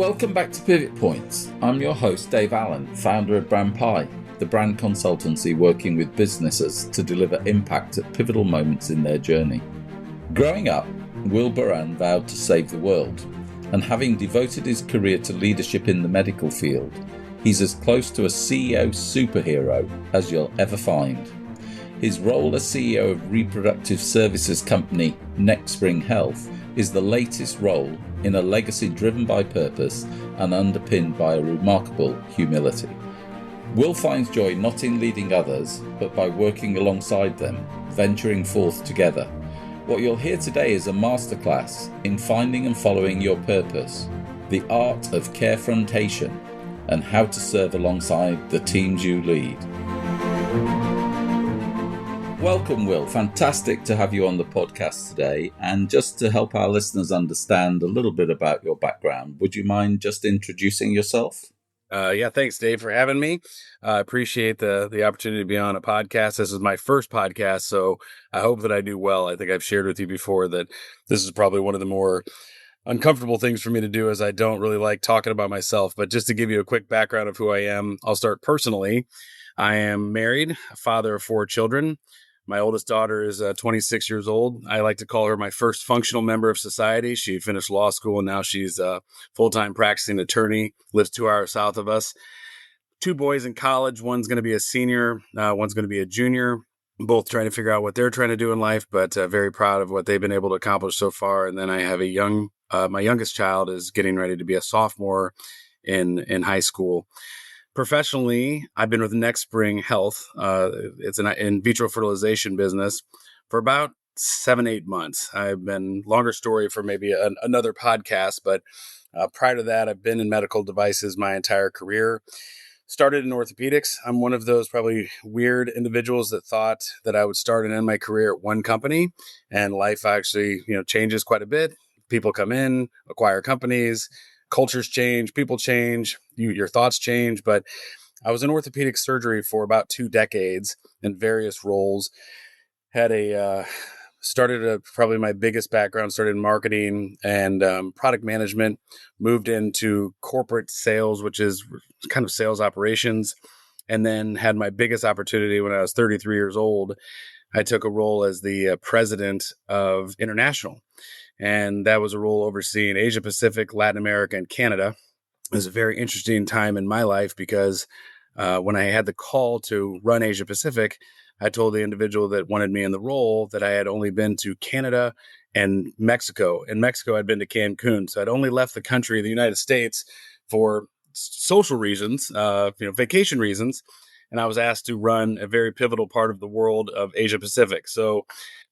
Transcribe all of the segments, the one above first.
Welcome back to Pivot Points. I'm your host, Dave Allen, founder of Brand Pie, the brand consultancy working with businesses to deliver impact at pivotal moments in their journey. Growing up, Wil Boren vowed to save the world, and having devoted his career to leadership in the medical field, he's as close to a CEO superhero as you'll ever find. His role as CEO of reproductive services company Nexpring Health is the latest role in a legacy driven by purpose and underpinned by a remarkable humility. Wil finds joy not in leading others, but by working alongside them, venturing forth together. What you'll hear today is a masterclass in finding and following your purpose, the art of carefrontation, and how to serve alongside the teams you lead. Welcome, Wil. Fantastic to have you on the podcast today. And just to help our listeners understand a little bit about your background, would you mind just introducing yourself? Yeah, thanks, Dave, for having me. I appreciate the opportunity to be on a podcast. This is my first podcast, so I hope that I do well. I think I've shared with you before that this is probably one of the more uncomfortable things for me to do, as I don't really like talking about myself. But just to give you a quick background of who I am, I'll start personally. I am married, a father of 4 children. My oldest daughter is 26 years old. I like to call her my first functional member of society. She finished law school, and now she's a full-time practicing attorney, lives 2 hours south of us. 2 boys in college. One's going to be a senior. One's going to be a junior. Both trying to figure out what they're trying to do in life, but very proud of what they've been able to accomplish so far. And then I have my youngest child is getting ready to be a sophomore in high school. Professionally, I've been with Nexpring Health. It's an in vitro fertilization business for about 7-8 months. I've been longer story for maybe another podcast, but prior to that, I've been in medical devices my entire career. Started in orthopedics. I'm one of those probably weird individuals that thought that I would start and end my career at one company, and life actually, changes quite a bit. People come in, acquire companies. Cultures change, people change, your thoughts change. But I was in orthopedic surgery for about 2 decades in various roles. Probably my biggest background started in marketing and product management, moved into corporate sales, which is kind of sales operations, and then had my biggest opportunity when I was 33 years old. I took a role as the president of international. And that was a role overseeing Asia Pacific, Latin America, and Canada. It was a very interesting time in my life because when I had the call to run Asia Pacific, I told the individual that wanted me in the role that I had only been to Canada and Mexico. In Mexico, I'd been to Cancun. So I'd only left the country, the United States, for social reasons, vacation reasons. And I was asked to run a very pivotal part of the world of Asia Pacific. So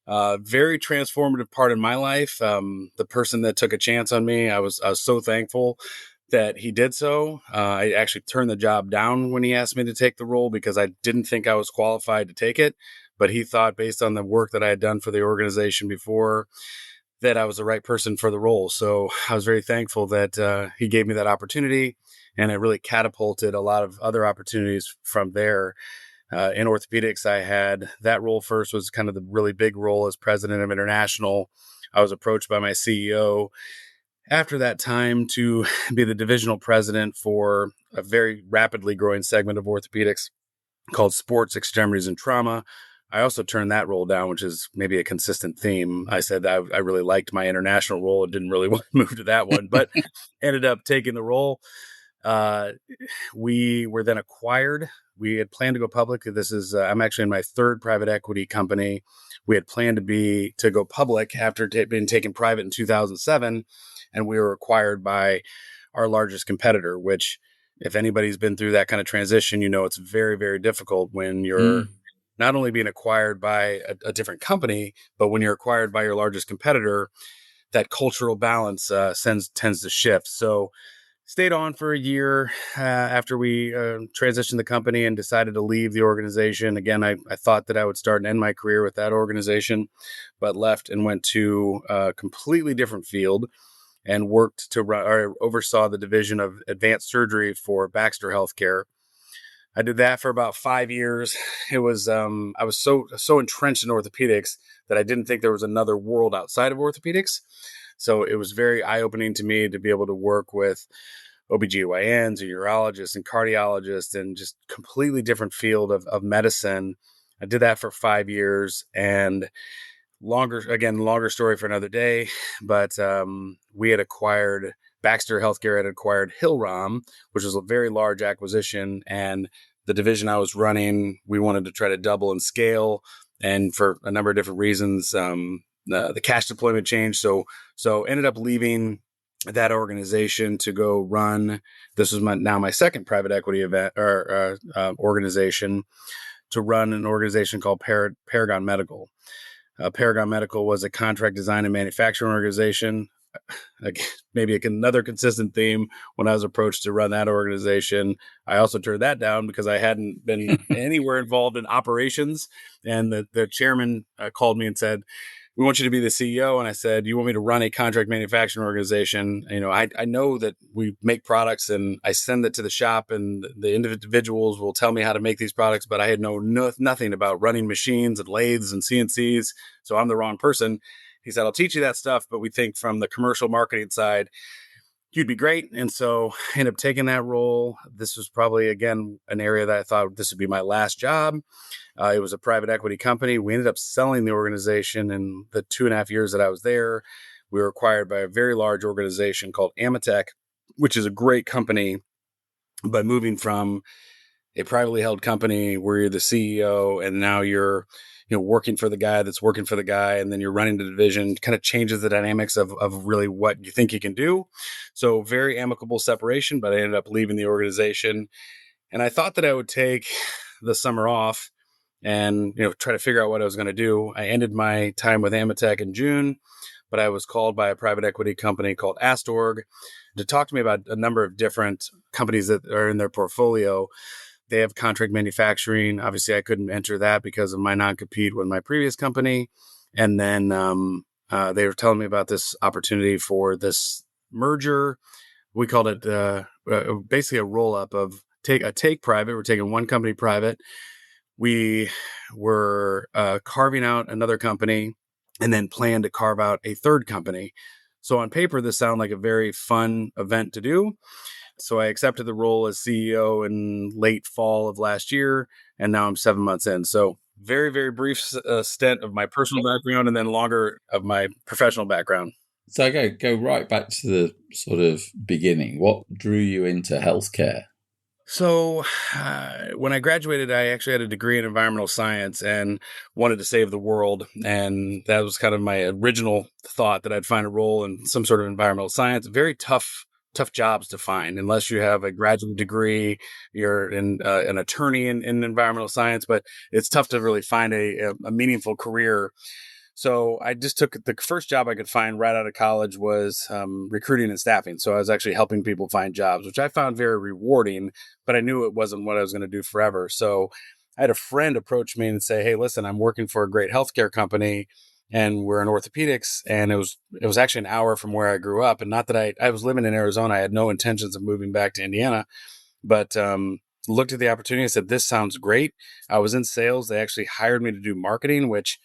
very transformative part in my life. The person that took a chance on me, I was so thankful that he did so. I actually turned the job down when he asked me to take the role because I didn't think I was qualified to take it. But he thought, based on the work that I had done for the organization before, that I was the right person for the role. So I was very thankful that he gave me that opportunity, and it really catapulted a lot of other opportunities from there. In orthopedics, I had that role first was kind of the really big role as president of international. I was approached by my CEO after that time to be the divisional president for a very rapidly growing segment of orthopedics called sports, extremities, and trauma. I also turned that role down, which is maybe a consistent theme. I said I really liked my international role and didn't really want to move to that one, but ended up taking the role. We were then acquired. We had planned to go public. I'm actually in my 3rd private equity company. We had planned to go public after being taken private in 2007, and we were acquired by our largest competitor, which, if anybody's been through that kind of transition, it's very, very difficult when you're not only being acquired by a different company, but when you're acquired by your largest competitor, that cultural balance tends to shift. So stayed on for a year after we transitioned the company and decided to leave the organization. Again, I thought that I would start and end my career with that organization, but left and went to a completely different field and worked oversaw the division of advanced surgery for Baxter Healthcare. I did that for about 5 years. It was I was so entrenched in orthopedics that I didn't think there was another world outside of orthopedics. So it was very eye-opening to me to be able to work with OBGYNs and urologists and cardiologists and just completely different field of medicine. I did that for 5 years, and longer story for another day, but we had acquired, Baxter Healthcare had acquired Hillrom, which was a very large acquisition, and the division I was running, we wanted to try to double and scale, and for a number of different reasons, the cash deployment changed, so ended up leaving that organization to go run. This was my second private equity event or organization, to run an organization called Paragon Medical. Paragon Medical was a contract design and manufacturing organization. Maybe another consistent theme when I was approached to run that organization. I also turned that down because I hadn't been anywhere involved in operations. And the chairman called me and said, "We want you to be the CEO." And I said, "You want me to run a contract manufacturing organization? I know that we make products and I send it to the shop and the individuals will tell me how to make these products, but I had nothing about running machines and lathes and CNCs. So I'm the wrong person." He said, "I'll teach you that stuff, but we think from the commercial marketing side, you'd be great." And so I ended up taking that role. This was probably, again, an area that I thought this would be my last job. It was a private equity company. We ended up selling the organization in the 2.5 years that I was there. We were acquired by a very large organization called Amatec, which is a great company. But moving from a privately held company where you're the CEO and now you're working for the guy that's working for the guy, and then you're running the division, kind of changes the dynamics of really what you think you can do. So very amicable separation, but I ended up leaving the organization. And I thought that I would take the summer off and try to figure out what I was going to do. I ended my time with Amatec in June, but I was called by a private equity company called Astorg to talk to me about a number of different companies that are in their portfolio. They have contract manufacturing. Obviously, I couldn't enter that because of my non-compete with my previous company. And then they were telling me about this opportunity for this merger. We called it basically a roll-up of take private. We're taking one company private. We were carving out another company and then planned to carve out a third company. So on paper, this sounded like a very fun event to do. So I accepted the role as CEO in late fall of last year, and now I'm 7 months in. So very, very brief stint of my personal background and then longer of my professional background. So go right back to the sort of beginning. What drew you into healthcare? So when I graduated, I actually had a degree in environmental science and wanted to save the world. And that was kind of my original thought, that I'd find a role in some sort of environmental science. Very tough jobs to find unless you have a graduate degree. You're an attorney in environmental science, but it's tough to really find a meaningful career. So I just took the first job I could find right out of college was recruiting and staffing. So I was actually helping people find jobs, which I found very rewarding, but I knew it wasn't what I was going to do forever. So I had a friend approach me and say, "Hey, listen, I'm working for a great healthcare company and we're in orthopedics." And it was actually an hour from where I grew up. And not that I was living in Arizona. I had no intentions of moving back to Indiana, but looked at the opportunity and said, "This sounds great." I was in sales. They actually hired me to do marketing, which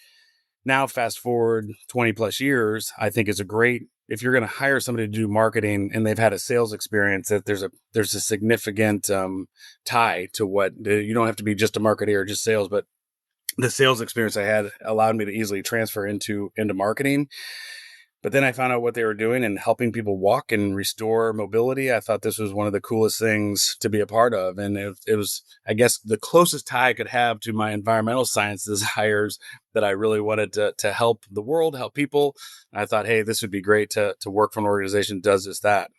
now, fast forward 20 plus years, I think is a great, if you're going to hire somebody to do marketing and they've had a sales experience, that there's a significant tie to what, you don't have to be just a marketer or just sales, but the sales experience I had allowed me to easily transfer into marketing. But then I found out what they were doing and helping people walk and restore mobility. I thought this was one of the coolest things to be a part of. And it was, I guess, the closest tie I could have to my environmental science desires, that I really wanted to help the world, help people. And I thought, hey, this would be great to work for an organization that does just that.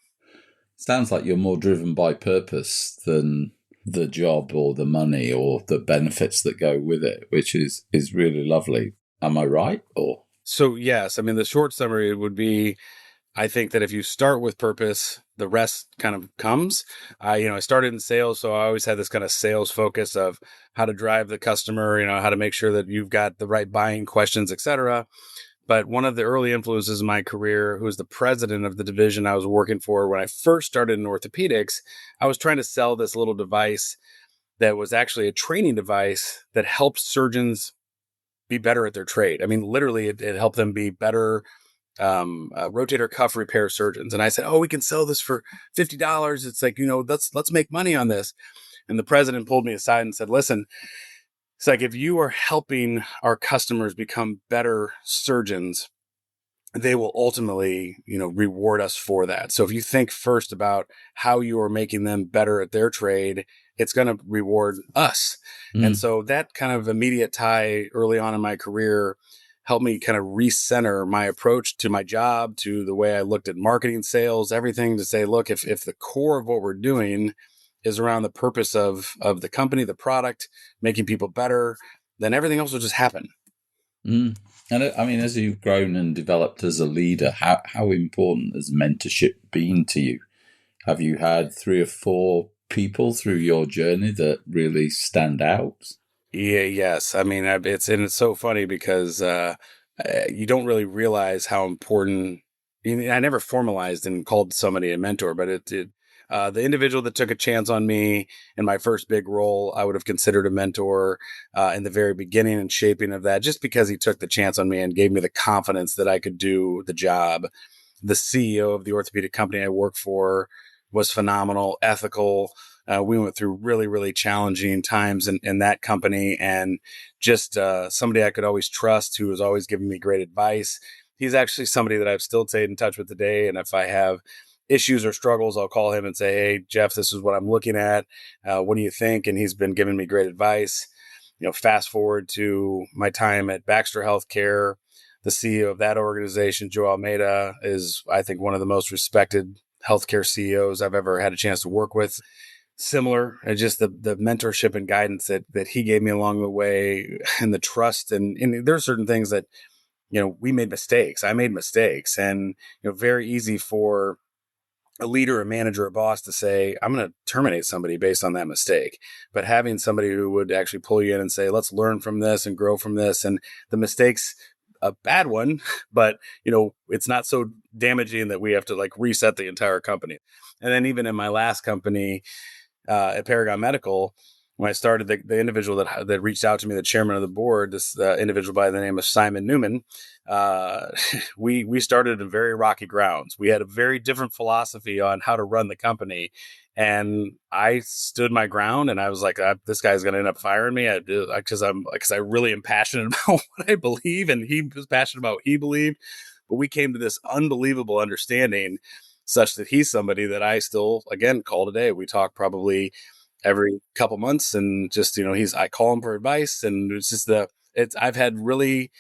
Sounds like you're more driven by purpose than the job or the money or the benefits that go with it, which is really lovely. Am I right? Or So, yes, I mean, the short summary would be, I think that if you start with purpose, the rest kind of comes. I started in sales, so I always had this kind of sales focus of how to drive the customer, how to make sure that you've got the right buying questions, etc. But one of the early influences in my career, who was the president of the division I was working for when I first started in orthopedics, I was trying to sell this little device that was actually a training device that helped surgeons be better at their trade. I mean, literally, it helped them be better rotator cuff repair surgeons. And I said, oh, we can sell this for $50. It's like, let's make money on this. And the president pulled me aside and said, listen, it's like, if you are helping our customers become better surgeons, they will ultimately, reward us for that. So if you think first about how you are making them better at their trade, it's going to reward us. And so that kind of immediate tie early on in my career helped me kind of recenter my approach to my job, to the way I looked at marketing, sales, everything, to say, look, if the core of what we're doing is around the purpose of the company, the product, making people better, then everything else will just happen. And I mean, as you've grown and developed as a leader, how important has mentorship been to you? Have you had 3 or 4 people through your journey that really stand out? Yeah, yes. I mean, it's so funny because you don't really realize how important. I never formalized and called somebody a mentor, but the individual that took a chance on me in my first big role, I would have considered a mentor in the very beginning and shaping of that, just because he took the chance on me and gave me the confidence that I could do the job. The CEO of the orthopedic company I work for was phenomenal, ethical. We went through really, really challenging times in that company, and just somebody I could always trust, who was always giving me great advice. He's actually somebody that I've still stayed in touch with today. And if I have issues or struggles, I'll call him and say, hey, Jeff, this is what I'm looking at. What do you think? And he's been giving me great advice. Fast forward to my time at Baxter Healthcare. The CEO of that organization, Joe Almeida, is, I think, one of the most respected healthcare CEOs I've ever had a chance to work with. Similar, just the mentorship and guidance that he gave me along the way, and the trust. And there are certain things that, we made mistakes. I made mistakes, and, very easy for a leader, a manager, a boss to say, I'm going to terminate somebody based on that mistake. But having somebody who would actually pull you in and say, let's learn from this and grow from this. And the mistake's a bad one, but it's not so damaging that we have to reset the entire company. And then even in my last company, at Paragon Medical, when I started, the individual that reached out to me, the chairman of the board, this individual by the name of Simon Newman, we started in very rocky grounds. We had a very different philosophy on how to run the company, and I stood my ground. And I was like, this guy's going to end up firing me because I really am passionate about what I believe, and he was passionate about what he believed. But we came to this unbelievable understanding, such that he's somebody that I still, again, call today. We talk probably every couple months, and just, I call him for advice. And it's just I'm really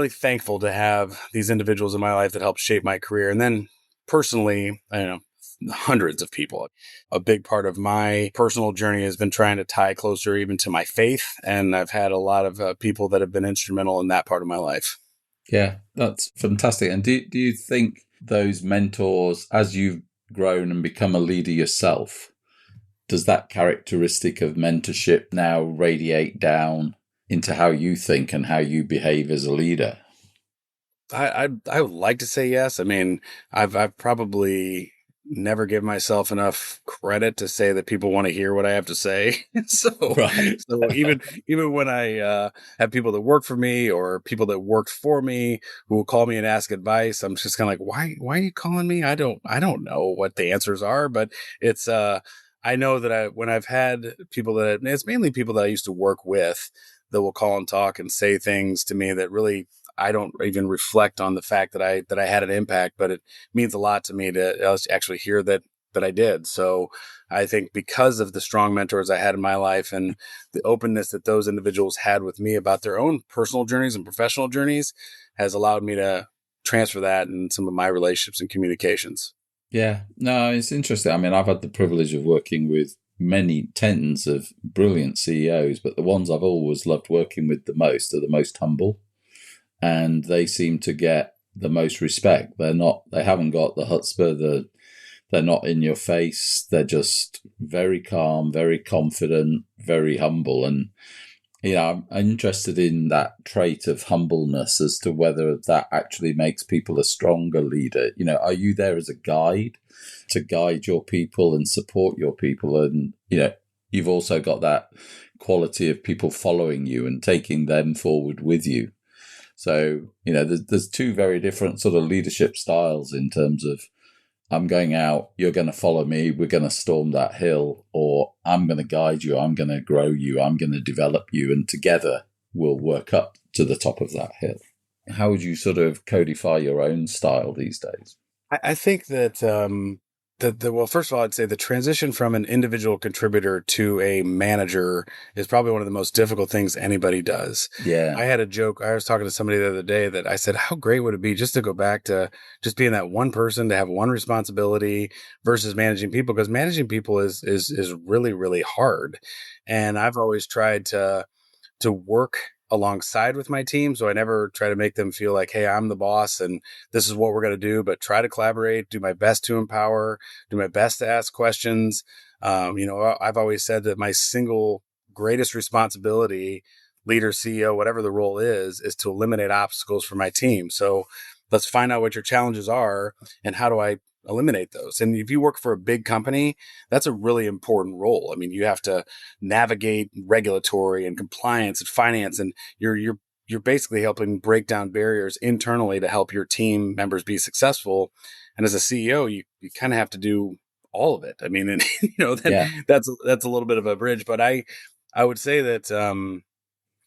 thankful to have these individuals in my life that help shape my career. And then personally, I don't know, hundreds of people. A big part of my personal journey has been trying to tie closer even to my faith. And I've had a lot of people that have been instrumental in that part of my life. Yeah, that's fantastic. And do you think those mentors, as you've grown and become a leader yourself, does that characteristic of mentorship now radiate down into how you think and how you behave as a leader? I would like to say yes. I mean, I've probably never give myself enough credit to say that people want to hear what I have to say. So even when I have people that work for me or people that worked for me who will call me and ask advice, I'm just kind of like, why are you calling me? I don't know what the answers are, but it's I know that when I've had people it's mainly people that I used to work with that will call and talk and say things to me that really I don't even reflect on the fact that I had an impact, but it means a lot to me to actually hear that I did. So I think because of the strong mentors I had in my life and the openness that those individuals had with me about their own personal journeys and professional journeys has allowed me to transfer that in some of my relationships and communications. Yeah, no, it's interesting. I mean, I've had the privilege of working with many tens of brilliant CEOs, but the ones I've always loved working with the most are the most humble. And they seem to get the most respect. They haven't got the chutzpah, they're not in your face. They're just very calm, very confident, very humble. And, I'm interested in that trait of humbleness as to whether that actually makes people a stronger leader. Are you there as a guide to guide your people and support your people? And, you've also got that quality of people following you and taking them forward with you. So, there's two very different sort of leadership styles in terms of I'm going out, you're going to follow me, we're going to storm that hill, or I'm going to guide you, I'm going to grow you, I'm going to develop you, and together we'll work up to the top of that hill. How would you sort of codify your own style these days? I think that well, first of all, I'd say the transition from an individual contributor to a manager is probably one of the most difficult things anybody does. Yeah. I had a joke. I was talking to somebody the other day that I said, how great would it be just to go back to just being that one person, to have one responsibility versus managing people? Because managing people is really, really hard. And I've always tried to work alongside with my team. So I never try to make them feel like, hey, I'm the boss and this is what we're going to do, but try to collaborate, do my best to empower, do my best to ask questions. I've always said that my single greatest responsibility, leader, CEO, whatever the role is to eliminate obstacles for my team. So let's find out what your challenges are and how do I eliminate those. And if you work for a big company, that's a really important role. I mean, you have to navigate regulatory and compliance and finance, and you're basically helping break down barriers internally to help your team members be successful. And as a CEO, you kind of have to do all of it. I mean, and that's a little bit of a bridge, but I would say that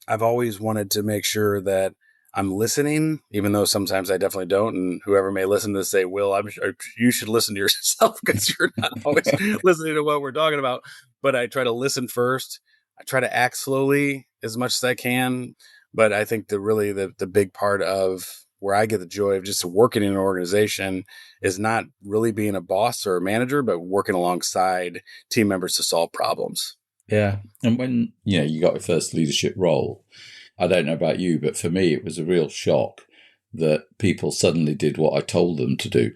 I've always wanted to make sure that I'm listening, even though sometimes I definitely don't. And whoever may listen to this say, Will, I'm sure you should listen to yourself because you're not always listening to what we're talking about. But I try to listen first. I try to act slowly as much as I can. But I think the big part of where I get the joy of just working in an organization is not really being a boss or a manager, but working alongside team members to solve problems. Yeah. And when, you got your first leadership role, I don't know about you, but for me, it was a real shock that people suddenly did what I told them to do,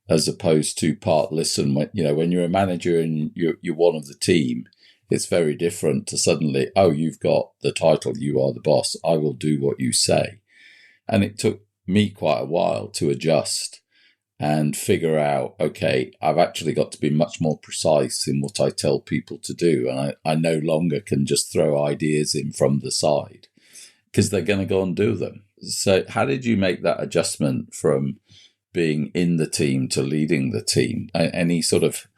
as opposed to part listen. When you're a manager and you're one of the team, it's very different to suddenly, oh, you've got the title, you are the boss, I will do what you say. And it took me quite a while to adjust and figure out, okay, I've actually got to be much more precise in what I tell people to do. And I no longer can just throw ideas in from the side, because they're going to go and do them. So how did you make that adjustment from being in the team to leading the team? Any sort of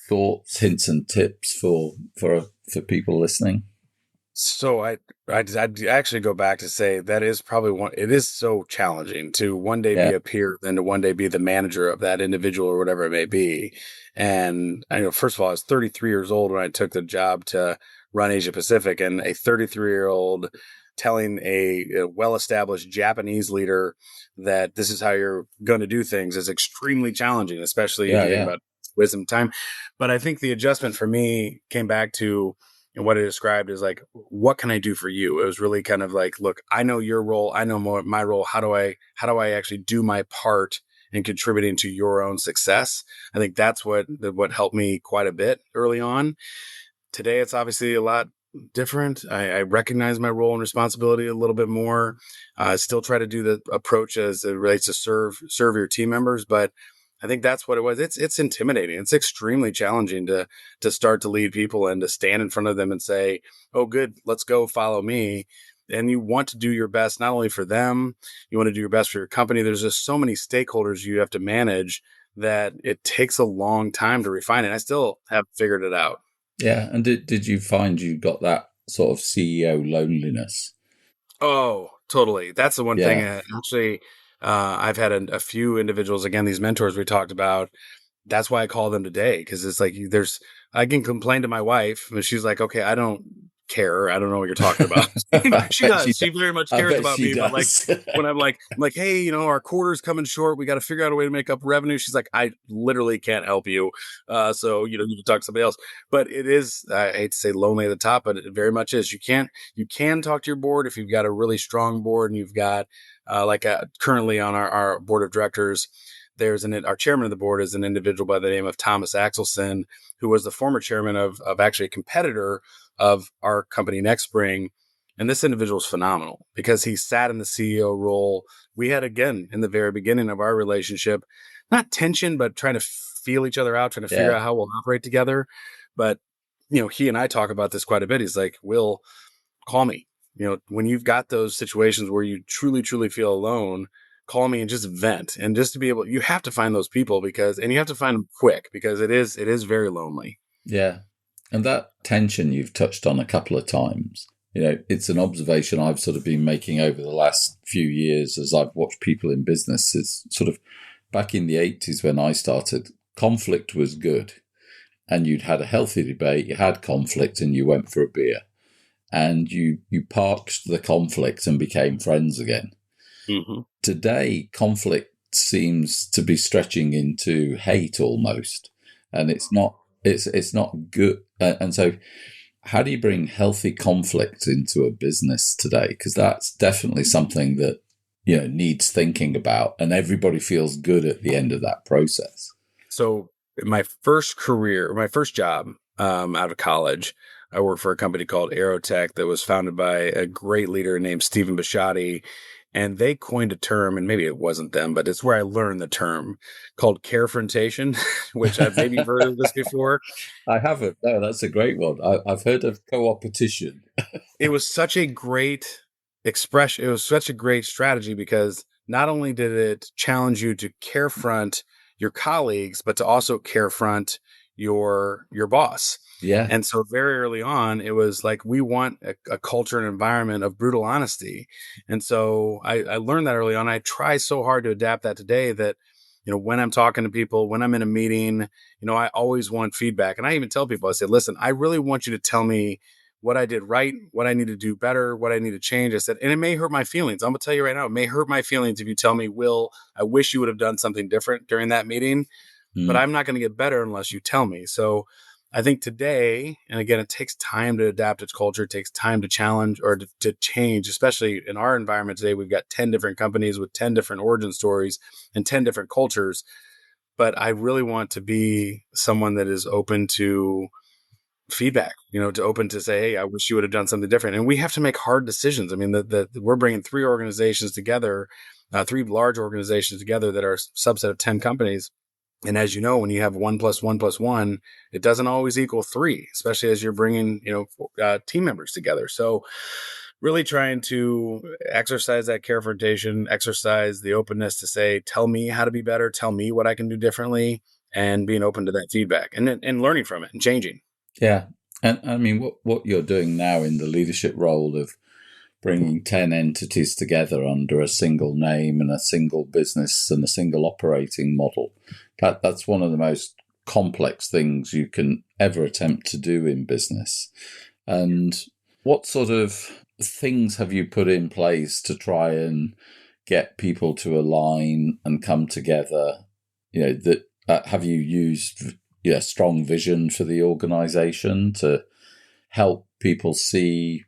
thoughts, hints and tips for people listening? So I'd actually go back to say that is probably it is so challenging to one day be a peer, then to one day be the manager of that individual or whatever it may be. And I know, first of all, I was 33 years old when I took the job to run Asia Pacific, and a 33-year-old telling a well-established Japanese leader that this is how you're going to do things is extremely challenging, especially if you think about wisdom time. But I think the adjustment for me came back to, and what I described is like, what can I do for you? It was really kind of like, look, I know your role, I know my role. How do I actually do my part in contributing to your own success? I think that's what helped me quite a bit early on. Today, it's obviously a lot different. I recognize my role and responsibility a little bit more. I still try to do the approach as it relates to serve your team members, but I think that's what it was. It's intimidating. It's extremely challenging to start to lead people and to stand in front of them and say, "Oh, good, let's go, follow me." And you want to do your best, not only for them, you want to do your best for your company. There's just so many stakeholders you have to manage that it takes a long time to refine it. I still haven't figured it out. Yeah. And did you find you got that sort of CEO loneliness? Oh, totally. That's the one thing. Actually, I've had a few individuals, again, these mentors we talked about. That's why I call them today, because it's like I can complain to my wife, and she's like, okay, I don't care. I don't know what you're talking about. She does. She very much cares about me. But like when I'm like, hey, our quarter's coming short. We got to figure out a way to make up revenue. She's like, I literally can't help you. So you need to talk to somebody else. But it is, I hate to say lonely at the top, but it very much is. You can talk to your board if you've got a really strong board and you've got currently on our board of directors, our chairman of the board is an individual by the name of Thomas Axelson, who was the former chairman of actually a competitor of our company, Nexpring. And this individual is phenomenal because he sat in the CEO role. We had, again, in the very beginning of our relationship, not tension, but trying to feel each other out, trying to figure out how we'll operate together. But, he and I talk about this quite a bit. He's like, Will, call me. when you've got those situations where you truly, truly feel alone, call me and just vent. And just to be able, you have to find those people and you have to find them quick because it is very lonely. Yeah. And that tension you've touched on a couple of times, it's an observation I've sort of been making over the last few years as I've watched people in business. Is sort of back in the 80s when I started, conflict was good. And you'd had a healthy debate, you had conflict, and you went for a beer. And you parked the conflict and became friends again. Mm-hmm. Today, conflict seems to be stretching into hate almost, and it's not good. And so, how do you bring healthy conflict into a business today? Because that's definitely something that needs thinking about, and everybody feels good at the end of that process. So, my first job out of college, I worked for a company called Aerotech that was founded by a great leader named Stephen Bisciotti. And they coined a term, and maybe it wasn't them, but it's where I learned the term called carefrontation, which maybe you've heard of this before. I haven't. No, that's a great one. I've heard of co-opetition. It was such a great expression. It was such a great strategy because not only did it challenge you to carefront your colleagues, but to also carefront your boss. Yeah. And so very early on, it was like, we want a culture and environment of brutal honesty. And so I learned that early on. I try so hard to adapt that today that, when I'm talking to people, when I'm in a meeting, I always want feedback. And I even tell people, I said, listen, I really want you to tell me what I did right, what I need to do better, what I need to change. I said, and it may hurt my feelings. I'm going to tell you right now, it may hurt my feelings if you tell me, Will, I wish you would have done something different during that meeting, but I'm not going to get better unless you tell me. So I think today, and again, it takes time to adapt its culture. It takes time to challenge or to change, especially in our environment today. We've got 10 different companies with 10 different origin stories and 10 different cultures. But I really want to be someone that is open to feedback, to open to say, hey, I wish you would have done something different. And we have to make hard decisions. I mean, we're bringing three organizations together, three large organizations together that are a subset of 10 companies. And as you know, when you have 1 + 1 + 1, it doesn't always equal 3, especially as you're bringing, team members together. So really trying to exercise that carefrontation, exercise the openness to say, tell me how to be better, tell me what I can do differently, and being open to that feedback and learning from it and changing. Yeah. And I mean, what you're doing now in the leadership role of bringing 10 entities together under a single name and a single business and a single operating model, that's one of the most complex things you can ever attempt to do in business. And what sort of things have you put in place to try and get people to align and come together? Have you used strong vision for the organization to help people see,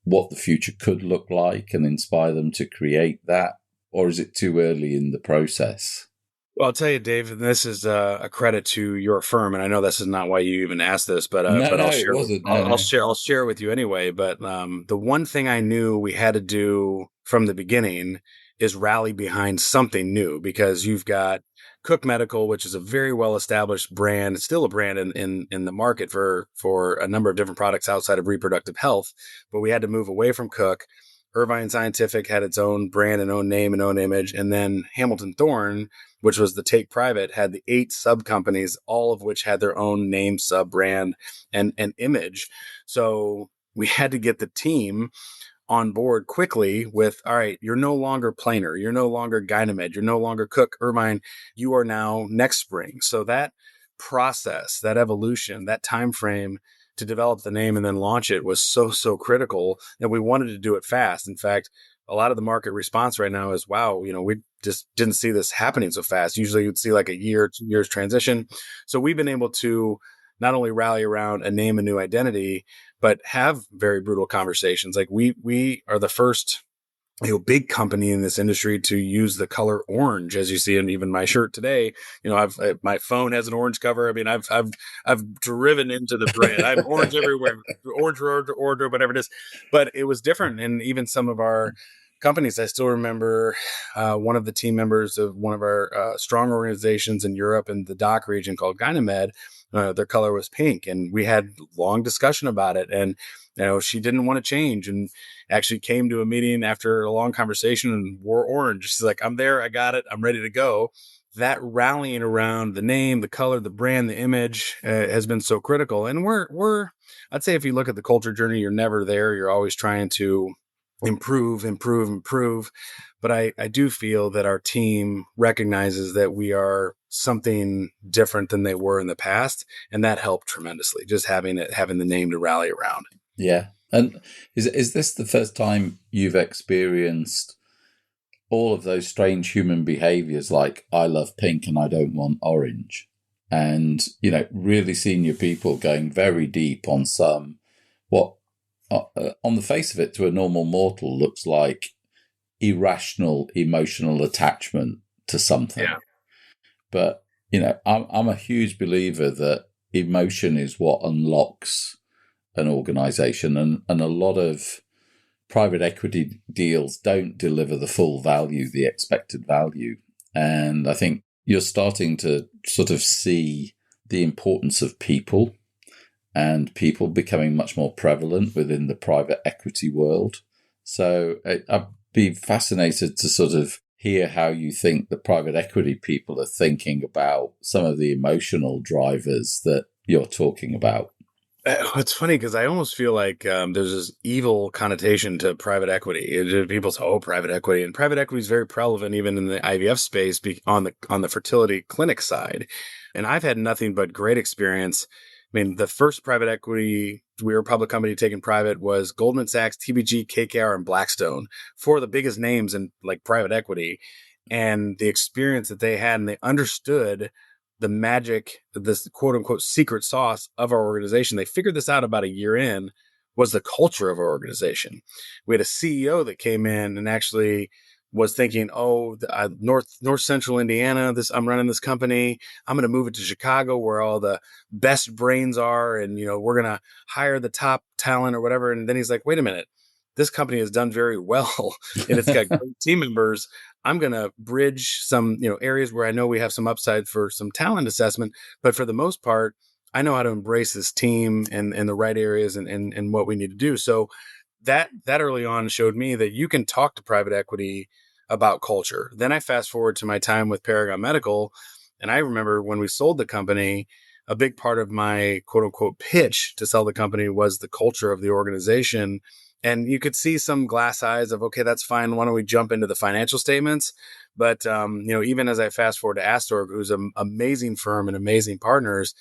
what the future could look like and inspire them to create that? Or is it too early in the process? Well, I'll tell you, Dave, this is a credit to your firm, and I know this is not why you even asked this, but No, I'll share. it wasn't. I'll share with you anyway. But the one thing I knew we had to do from the beginning is rally behind something new, because you've got Cook Medical, which is a very well established brand. It's still a brand in the market for a number of different products outside of reproductive health, but we had to move away from Cook. Irvine Scientific had its own brand and own name and own image. And then Hamilton Thorne, which was the take private, had the 8 sub companies, all of which had their own name, sub brand, and image. So we had to get the team on board quickly with, all right, you're no longer Planer, you're no longer Gynemed, you're no longer Cook, Irvine, you are now Nexpring. So that process, that evolution, that time frame to develop the name and then launch it was so critical that we wanted to do it fast. In fact, a lot of the market response right now is, wow, we just didn't see this happening so fast. Usually you'd see like a year, 2 years transition. So we've been able to not only rally around a name, a new identity, but have very brutal conversations. Like we are the first big company in this industry to use the color orange, as you see in even my shirt today. My phone has an orange cover. I mean, I've driven into the brand. I'm orange everywhere, orange order, whatever it is. But it was different, and even some of our companies. I still remember one of the team members of one of our strong organizations in Europe and the DACH region called Gynemed their color was pink, and we had long discussion about it. And she didn't want to change, and actually came to a meeting after a long conversation and wore orange. She's like, "I'm there, I got it, I'm ready to go." That rallying around the name, the color, the brand, the image has been so critical. And I'd say if you look at the culture journey, you're never there. You're always trying to improve. But I do feel that our team recognizes that we are something different than they were in the past. And that helped tremendously, just having the name to rally around. Yeah. And is this the first time you've experienced all of those strange human behaviors, like I love pink and I don't want orange? And, really senior people going very deep on some, what on the face of it to a normal mortal looks like irrational emotional attachment to something. Yeah. But, I'm a huge believer that emotion is what unlocks an organization, and a lot of private equity deals don't deliver the full value, the expected value. And I think you're starting to sort of see the importance of people, and people becoming much more prevalent within the private equity world. So I'd be fascinated to sort of hear how you think the private equity people are thinking about some of the emotional drivers that you're talking about. It's funny because I almost feel like there's this evil connotation to private equity. People say, "Oh, private equity," and private equity is very prevalent even in the IVF space on the fertility clinic side. And I've had nothing but great experience. I mean, the first private equity, we were a public company taken private, was Goldman Sachs, TBG, KKR, and Blackstone, four of the biggest names in like private equity. And the experience that they had, and they understood the magic, this quote unquote secret sauce of our organization. They figured this out about a year in, was the culture of our organization. We had a CEO that came in and actually was thinking, North Central Indiana, I'm running this company. I'm going to move it to Chicago where all the best brains are. And, we're going to hire the top talent or whatever. And then he's like, wait a minute, this company has done very well and it's got great team members. I'm going to bridge some, areas where I know we have some upside for some talent assessment. But for the most part, I know how to embrace this team and the right areas and what we need to do. So that early on showed me that you can talk to private equity about culture. Then I fast forward to my time with Paragon Medical. And I remember when we sold the company, a big part of my quote unquote pitch to sell the company was the culture of the organization. And you could see some glass eyes of, okay, that's fine. Why don't we jump into the financial statements? But, even as I fast forward to Astorg, who's an amazing firm and amazing partners,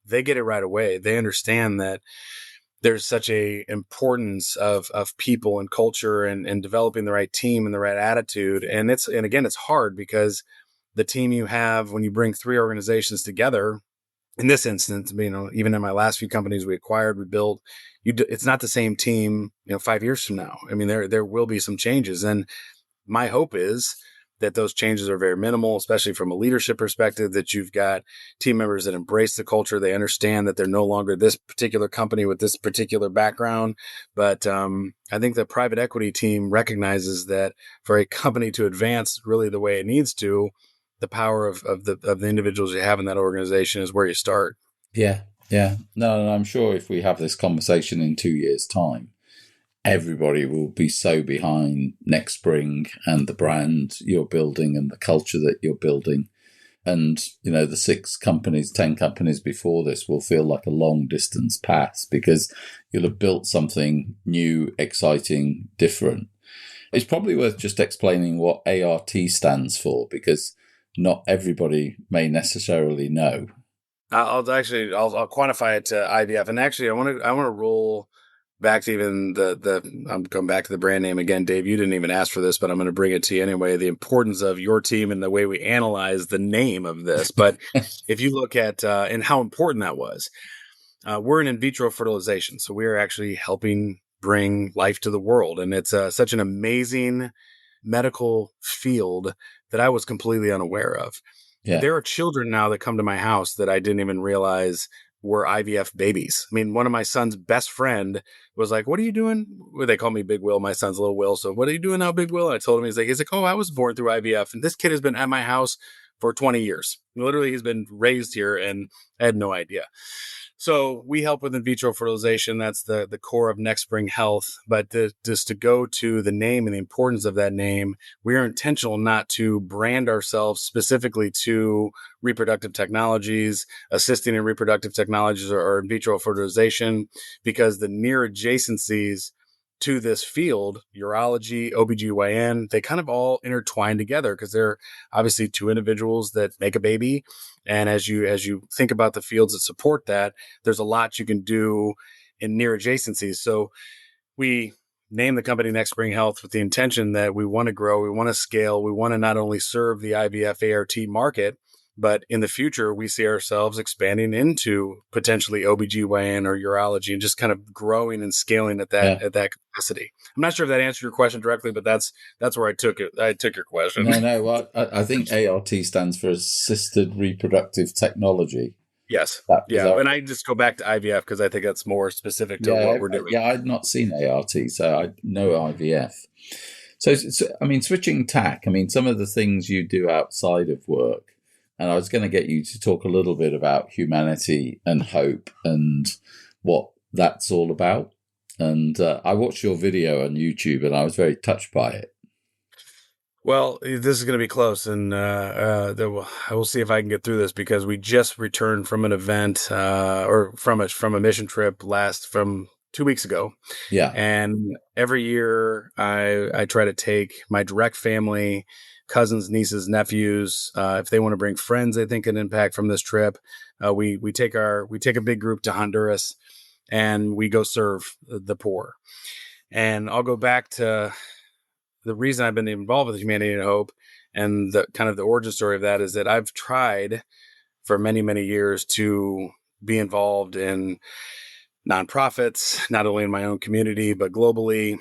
they get it right away. They understand that there's such a importance of people and culture and developing the right team and the right attitude. And again, it's hard because the team you have when you bring three organizations together, in this instance, even in my last few companies we acquired, we built, it's not the same team, 5 years from now. I mean, there will be some changes. And my hope is that those changes are very minimal, especially from a leadership perspective, that you've got team members that embrace the culture. They understand that they're no longer this particular company with this particular background. But I think the private equity team recognizes that for a company to advance really the way it needs to, the power of the individuals you have in that organization is where you start. Yeah. No, I'm sure if we have this conversation in 2 years' time, everybody will be so behind Nexpring and the brand you're building and the culture that you're building. And, the 6 companies, 10 companies before this will feel like a long distance pass because you'll have built something new, exciting, different. It's probably worth just explaining what ART stands for because not everybody may necessarily know. I'll quantify it to IVF. And actually, I want to roll back to even I'm going back to the brand name again. Dave, you didn't even ask for this, but I'm going to bring it to you anyway. The importance of your team and the way we analyze the name of this. But if you look at and how important that was, we're in vitro fertilization. So we are actually helping bring life to the world. And it's such an amazing medical field that I was completely unaware of. Yeah. There are children now that come to my house that I didn't even realize were IVF babies. I mean, one of my son's best friend was like, "What are you doing?" Well, they call me Big Will. My son's little Will. So, "What are you doing now, Big Will?" And I told him, he's like, "Oh, I was born through IVF." And this kid has been at my house for 20 years. Literally, he's been raised here, and I had no idea. So we help with in vitro fertilization. That's the core of Nexpring Health. But just to go to the name and the importance of that name, we are intentional not to brand ourselves specifically to reproductive technologies, assisting in reproductive technologies, or in vitro fertilization, because the near adjacencies to this field, urology, OBGYN, they kind of all intertwine together because they're obviously two individuals that make a baby. And as you think about the fields that support that, there's a lot you can do in near adjacencies. So we named the company Nexpring Health with the intention that we want to grow, we want to scale, we want to not only serve the IVF ART market, but in the future, we see ourselves expanding into potentially OBGYN or urology and just kind of growing and scaling at that capacity. I'm not sure if that answered your question directly, but that's where I took it. I took your question. No. Well, I think ART stands for assisted reproductive technology. Yes. And I just go back to IVF because I think that's more specific to what we're doing. Yeah, I'd not seen ART, so I know IVF. So, I mean, switching tack, I mean, some of the things you do outside of work, and I was going to get you to talk a little bit about humanity and hope and what that's all about. And I watched your video on YouTube and I was very touched by it. Well, this is going to be close, and I will see if I can get through this because we just returned from an event or from a mission trip from 2 weeks ago. Yeah. And every year I try to take my direct family, cousins, nieces, nephews, if they want to bring friends they think can impact from this trip. We take a big group to Honduras and we go serve the poor. And I'll go back to the reason I've been involved with Humanity and Hope, and the kind of the origin story of that is that I've tried for many, many years to be involved in nonprofits, not only in my own community, but globally.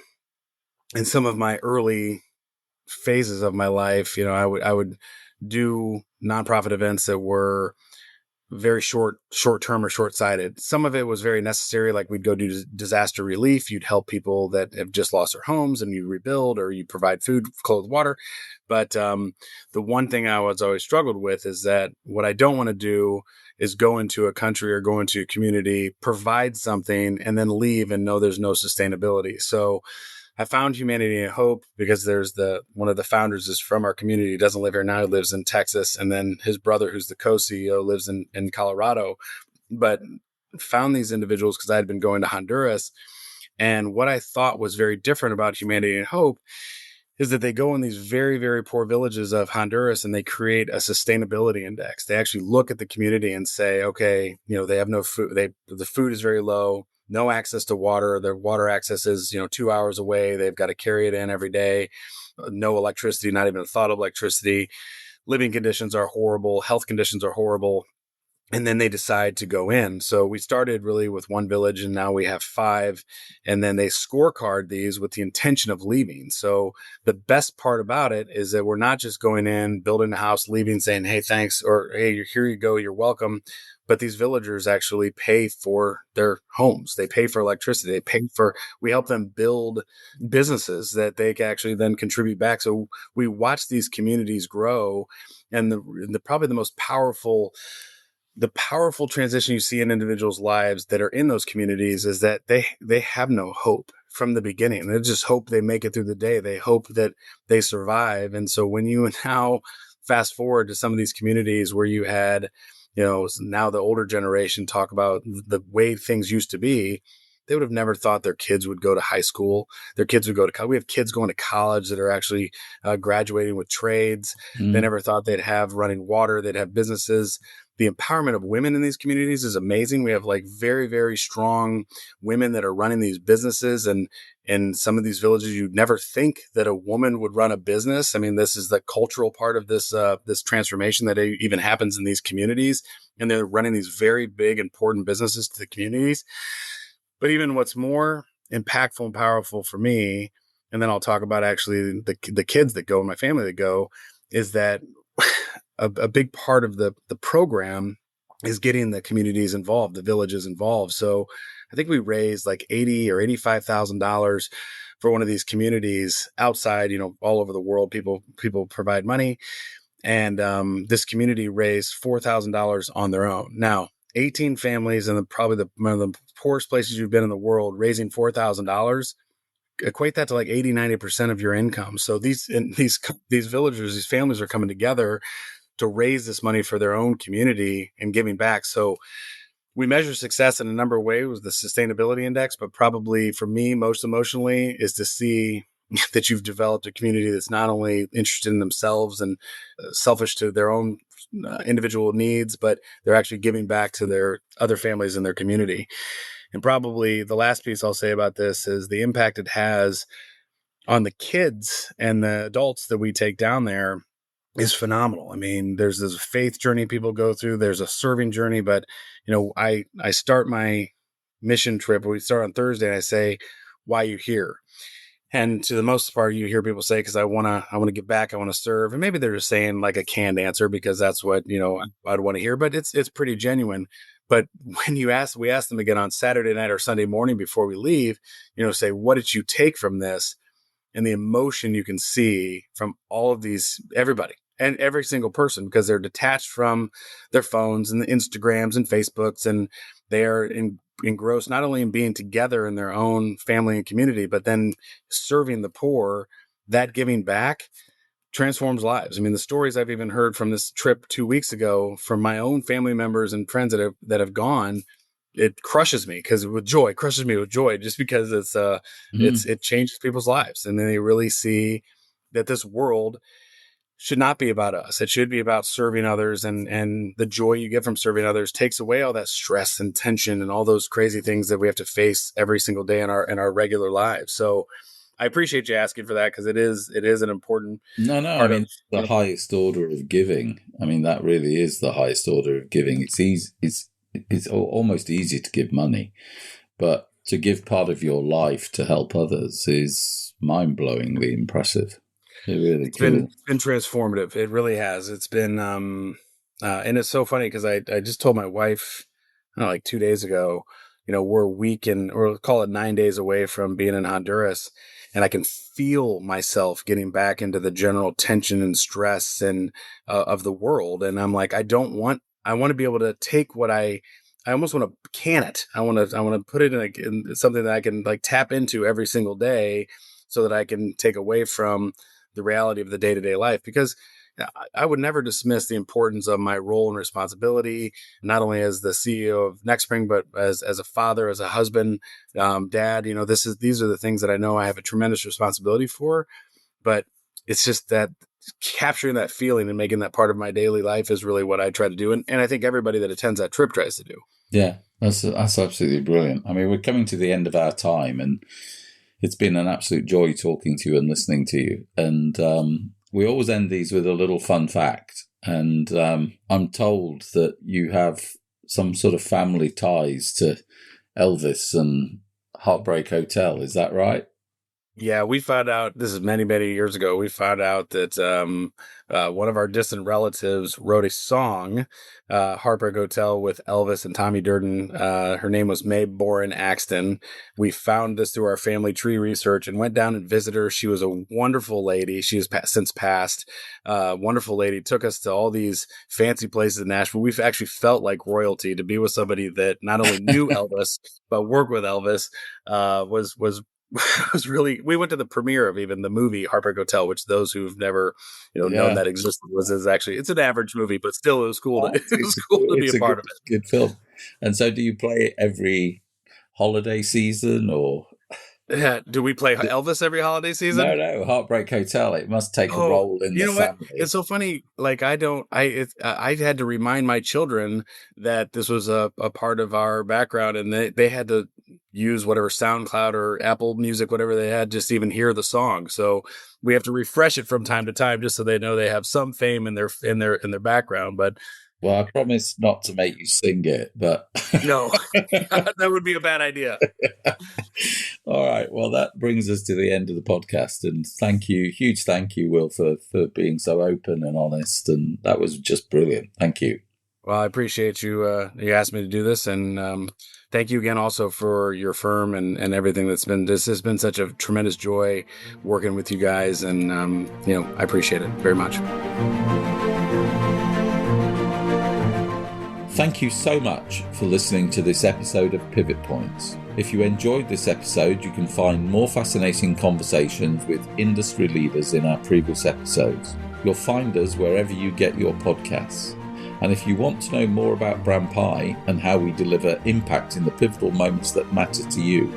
In some of my early phases of my life, I would do nonprofit events that were very short-term or short-sighted. Some of it was very necessary, like we'd go do disaster relief. You'd help people that have just lost their homes and you rebuild, or you provide food, clothes, water. But the one thing I was always struggled with is that what I don't want to do is go into a country or go into a community, provide something, and then leave and know there's no sustainability. So I found Humanity and Hope because there's one of the founders is from our community. He doesn't live here now. He lives in Texas. And then his brother, who's the co-CEO, lives in Colorado. But found these individuals because I had been going to Honduras. And what I thought was very different about Humanity and Hope is that they go in these very, very poor villages of Honduras and they create a sustainability index. They actually look at the community and say, okay, they have no food. The food is very low. No access to water. Their water access is, 2 hours away. They've got to carry it in every day. No electricity, not even a thought of electricity. Living conditions are horrible. Health conditions are horrible. And then they decide to go in. So we started really with one village and now we have 5. And then they scorecard these with the intention of leaving. So the best part about it is that we're not just going in, building a house, leaving, saying, hey, thanks, or hey, here you go, you're welcome. But these villagers actually pay for their homes. They pay for electricity. We help them build businesses that they can actually then contribute back. So we watch these communities grow. And probably the powerful transition you see in individuals' lives that are in those communities is that they have no hope from the beginning. They just hope they make it through the day. They hope that they survive. And so when you now fast forward to some of these communities where you had, now the older generation talk about the way things used to be, they would have never thought their kids would go to high school. Their kids would go to college. We have kids going to college that are actually graduating with trades. They never thought they'd have running water. They'd have businesses. The empowerment of women in these communities is amazing. We have very, very strong women that are running these businesses. And in some of these villages, you'd never think that a woman would run a business. I mean, this is the cultural part of this transformation that even happens in these communities. And they're running these very big, important businesses to the communities. But even what's more impactful and powerful for me, and then I'll talk about actually the kids that go and my family that go, is that a big part of the program is getting the communities involved, the villages involved. So I think we raised $80,000 or $85,000 for one of these communities outside, all over the world. People provide money. And this community raised $4,000 on their own. Now, 18 families in probably one of the poorest places you've been in the world, raising $4,000, equate that to like 80-90% of your income. So these villagers, these families are coming together to raise this money for their own community and giving back. So we measure success in a number of ways with the sustainability index, but probably for me, most emotionally is to see that you've developed a community that's not only interested in themselves and selfish to their own individual needs, but they're actually giving back to their other families in their community. And probably the last piece I'll say about this is the impact it has on the kids and the adults that we take down there is phenomenal. I mean, there's this faith journey people go through. There's a serving journey, but I start my mission trip. We start on Thursday, and I say, "Why are you here?" And to the most part, you hear people say, "Because I want to give back. I want to serve." And maybe they're just saying like a canned answer because that's what I'd want to hear. But it's pretty genuine. But when we ask them again on Saturday night or Sunday morning before we leave, say, "What did you take from this?" And the emotion you can see from all of these, everybody and every single person, because they're detached from their phones and the Instagrams and Facebooks, and they're engrossed not only in being together in their own family and community, but then serving the poor. That giving back transforms lives. I mean, the stories I've even heard from this trip 2 weeks ago from my own family members and friends that have gone, it crushes me crushes me with joy, just because it changes people's lives. And then they really see that this world should not be about us. It should be about serving others, and the joy you get from serving others takes away all that stress and tension and all those crazy things that we have to face every single day in our regular lives. So I appreciate you asking for that, because it is an important No, part I mean, of it's the highest order of giving. I mean, that really is the highest order of giving. It's easy. It's almost easy to give money, but to give part of your life to help others is mind-blowingly impressive. It's been transformative. It really has. It's been and it's so funny because I just told my wife like 2 days ago, we're a week or call it 9 days away from being in Honduras, and I can feel myself getting back into the general tension and stress and of the world. And I'm like, I want to be able to take what I almost want to can it. I want to put it in something that I can like tap into every single day, so that I can take away from the reality of the day-to-day life, because I would never dismiss the importance of my role and responsibility, not only as the CEO of Nexpring, but as a father, as a husband, dad. These are the things that I know I have a tremendous responsibility for. But it's just that capturing that feeling and making that part of my daily life is really what I try to do. And I think everybody that attends that trip tries to do. Yeah, that's absolutely brilliant. I mean, we're coming to the end of our time, and it's been an absolute joy talking to you and listening to you. And we always end these with a little fun fact. And I'm told that you have some sort of family ties to Elvis and Heartbreak Hotel. Is that right? Yeah, we found out, this is many, many years ago, we found out that one of our distant relatives wrote a song, Heartbreak Hotel, with Elvis and Tommy Durden. Her name was Wil Boren. We found this through our family tree research and went down and visited her. She was a wonderful lady. She has since passed. Wonderful lady. Took us to all these fancy places in Nashville. We've actually felt like royalty to be with somebody that not only knew Elvis, but worked with Elvis. Was really, we went to the premiere of even the movie Heartbreak Hotel, which those who've never known that existed it's an average movie, but still it was cool to be a part of it. Good film. And so do you play it every holiday season, or yeah, do we play Elvis every holiday season? No, Heartbreak Hotel. It must take a role in the family. It's so funny. Like I had to remind my children that this was a part of our background, and they had to use whatever SoundCloud or Apple Music, whatever they had, just even hear the song. So we have to refresh it from time to time, just so they know they have some fame in their background. But well, I promise not to make you sing it, but no, that would be a bad idea. All right. Well, that brings us to the end of the podcast, and huge thank you, Wil, for being so open and honest, and that was just brilliant. Thank you. Well, I appreciate you. You asked me to do this, and thank you again also for your firm and everything that's been. This has been such a tremendous joy working with you guys, and I appreciate it very much. Thank you so much for listening to this episode of Pivot Points. If you enjoyed this episode, you can find more fascinating conversations with industry leaders in our previous episodes. You'll find us wherever you get your podcasts. And if you want to know more about Brand Pi and how we deliver impact in the pivotal moments that matter to you,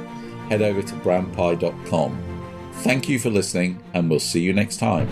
head over to brandpi.com. Thank you for listening, and we'll see you next time.